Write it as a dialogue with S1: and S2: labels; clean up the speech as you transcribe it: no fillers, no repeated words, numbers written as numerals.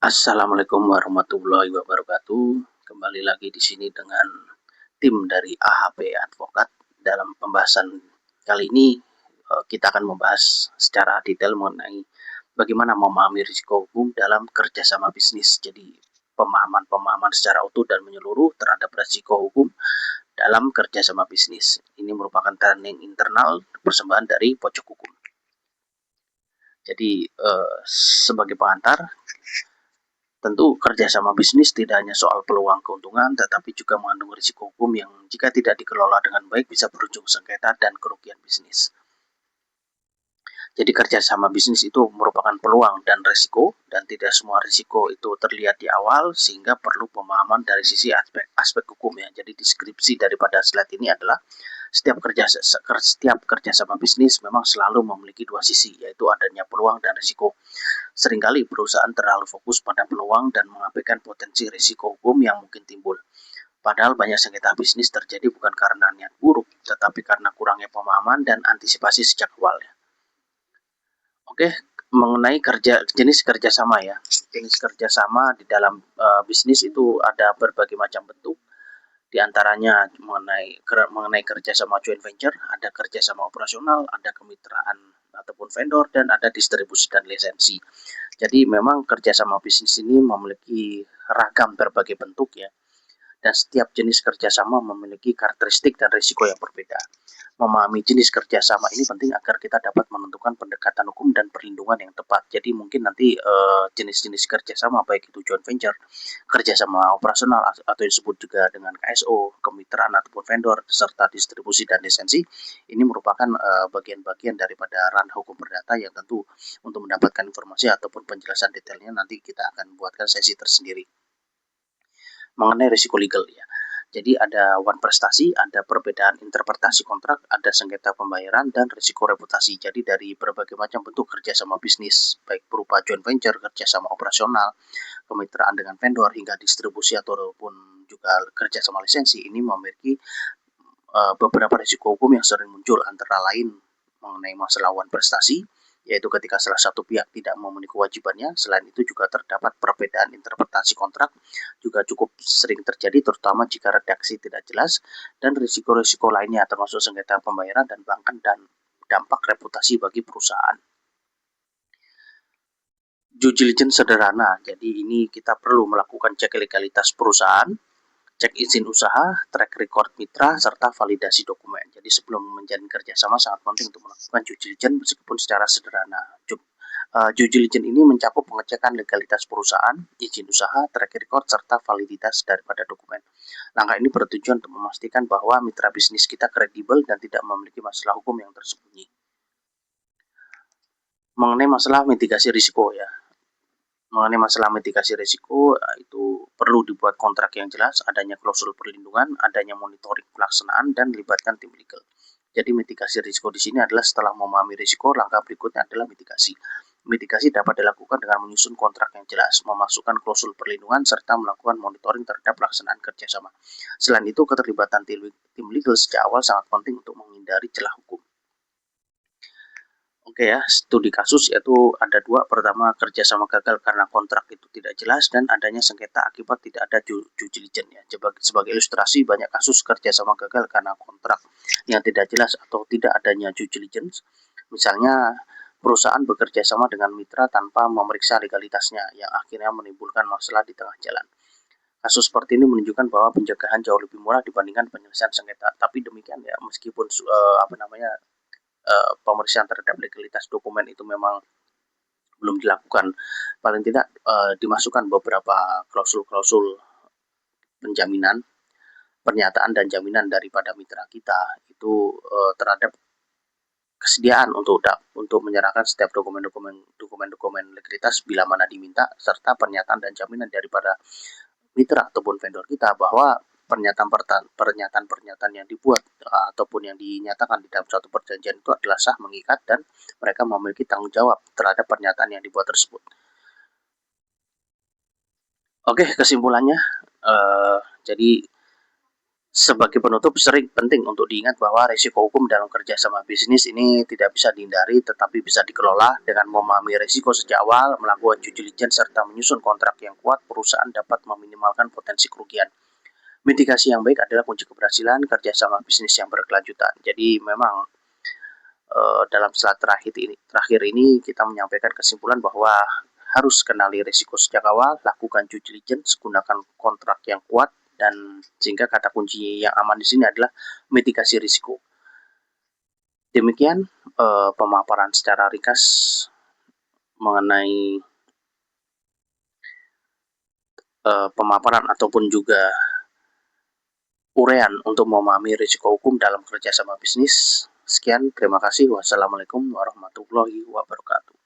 S1: Assalamualaikum warahmatullahi wabarakatuh. Kembali lagi di sini dengan tim dari AHP Advokat. Dalam pembahasan kali ini kita akan membahas secara detail mengenai bagaimana memahami risiko hukum dalam kerjasama bisnis. Jadi pemahaman secara utuh dan menyeluruh terhadap risiko hukum dalam kerjasama bisnis. Ini merupakan training internal persembahan dari Pojok Hukum. Jadi sebagai pengantar, tentu kerjasama bisnis tidak hanya soal peluang keuntungan, tetapi juga mengandung risiko hukum yang jika tidak dikelola dengan baik bisa berujung sengketa dan kerugian bisnis. Jadi kerjasama bisnis itu merupakan peluang dan risiko, dan tidak semua risiko itu terlihat di awal, sehingga perlu pemahaman dari sisi aspek hukumnya. Jadi deskripsi daripada slide ini adalah setiap kerjasama bisnis memang selalu memiliki dua sisi, yaitu adanya peluang dan risiko. Seringkali perusahaan terlalu fokus pada peluang dan mengabaikan potensi risiko hukum yang mungkin timbul. Padahal banyak sengketa bisnis terjadi bukan karena niat buruk, tetapi karena kurangnya pemahaman dan antisipasi sejak awal. Oke, mengenai jenis kerjasama ya. Jenis kerjasama di dalam bisnis itu ada berbagai macam bentuk. Di antaranya mengenai kerjasama joint venture, ada kerjasama operasional, ada kemitraan ataupun vendor, dan ada distribusi dan lisensi. Jadi memang kerjasama bisnis ini memiliki ragam berbagai bentuk ya, dan setiap jenis kerjasama memiliki karakteristik dan risiko yang berbeda. Memahami jenis kerjasama ini penting agar kita dapat menentukan pendekatan hukum dan perlindungan yang tepat. Jadi mungkin nanti jenis-jenis kerjasama, baik itu joint venture, kerjasama operasional atau disebut juga dengan KSO, kemitraan ataupun vendor, serta distribusi dan lisensi, ini merupakan bagian-bagian daripada ranah hukum perdata yang tentu untuk mendapatkan informasi ataupun penjelasan detailnya nanti kita akan buatkan sesi tersendiri. Mengenai risiko legal ya. Jadi ada one prestasi, ada perbedaan interpretasi kontrak, ada sengketa pembayaran, dan risiko reputasi. Jadi dari berbagai macam bentuk kerjasama bisnis, baik berupa joint venture, kerjasama operasional, kemitraan dengan vendor, hingga distribusi ataupun juga kerjasama lisensi, ini memiliki beberapa risiko hukum yang sering muncul, antara lain mengenai masalah one prestasi, yaitu ketika salah satu pihak tidak memenuhi kewajibannya. Selain itu juga terdapat perbedaan interpretasi kontrak, juga cukup sering terjadi, terutama jika redaksi tidak jelas, dan risiko-risiko lainnya termasuk sengketa pembayaran dan bahkan dan dampak reputasi bagi perusahaan. Due diligence sederhana, jadi ini kita perlu melakukan cek legalitas perusahaan, cek izin usaha, track record mitra, serta validasi dokumen. Jadi sebelum menjalin kerjasama sangat penting untuk melakukan due diligence meskipun secara sederhana. Due diligence ini mencakup pengecekan legalitas perusahaan, izin usaha, track record, serta validitas daripada dokumen. Langkah ini bertujuan untuk memastikan bahwa mitra bisnis kita kredibel dan tidak memiliki masalah hukum yang tersembunyi. Mengenai masalah mitigasi risiko ya. Mengenai masalah mitigasi risiko, itu perlu dibuat kontrak yang jelas, adanya klausul perlindungan, adanya monitoring pelaksanaan, dan libatkan tim legal. Jadi mitigasi risiko di sini adalah setelah memahami risiko, langkah berikutnya adalah mitigasi. Mitigasi dapat dilakukan dengan menyusun kontrak yang jelas, memasukkan klausul perlindungan, serta melakukan monitoring terhadap pelaksanaan kerjasama. Selain itu, keterlibatan tim legal sejak awal sangat penting untuk menghindari celah hukum. Oke ya, studi kasus yaitu ada dua. Pertama, kerjasama gagal karena kontrak itu tidak jelas, dan adanya sengketa akibat tidak ada due diligence ya. Sebagai ilustrasi, banyak kasus kerjasama gagal karena kontrak yang tidak jelas atau tidak adanya due diligence. Misalnya, perusahaan bekerja sama dengan mitra tanpa memeriksa legalitasnya, yang akhirnya menimbulkan masalah di tengah jalan. Kasus seperti ini menunjukkan bahwa pencegahan jauh lebih murah dibandingkan penyelesaian sengketa. Tapi demikian ya, meskipun pemeriksaan terhadap legalitas dokumen itu memang belum dilakukan, paling tidak dimasukkan beberapa klausul-klausul penjaminan, pernyataan dan jaminan daripada mitra kita itu terhadap kesediaan untuk menyerahkan setiap dokumen legalitas bila mana diminta, serta pernyataan dan jaminan daripada mitra ataupun vendor kita bahwa pernyataan yang dibuat ataupun yang dinyatakan di dalam suatu perjanjian itu adalah sah, mengikat, dan mereka memiliki tanggung jawab terhadap pernyataan yang dibuat tersebut. Oke, kesimpulannya, jadi Sebagai penutup, sering penting untuk diingat bahwa risiko hukum dalam kerjasama bisnis ini tidak bisa dihindari, tetapi bisa dikelola dengan memahami risiko sejak awal, melakukan due diligence, serta menyusun kontrak yang kuat. Perusahaan dapat meminimalkan potensi kerugian. Mitigasi yang baik adalah kunci keberhasilan kerjasama bisnis yang berkelanjutan. Jadi memang dalam slide terakhir ini kita menyampaikan kesimpulan bahwa harus kenali risiko sejak awal, lakukan due diligence, gunakan kontrak yang kuat, dan sehingga kata kunci yang aman di sini adalah mitigasi risiko. Demikian pemaparan secara ringkas mengenai pemaparan ataupun juga uraian untuk memahami risiko hukum dalam kerjasama bisnis. Sekian, terima kasih. Wassalamualaikum warahmatullahi wabarakatuh.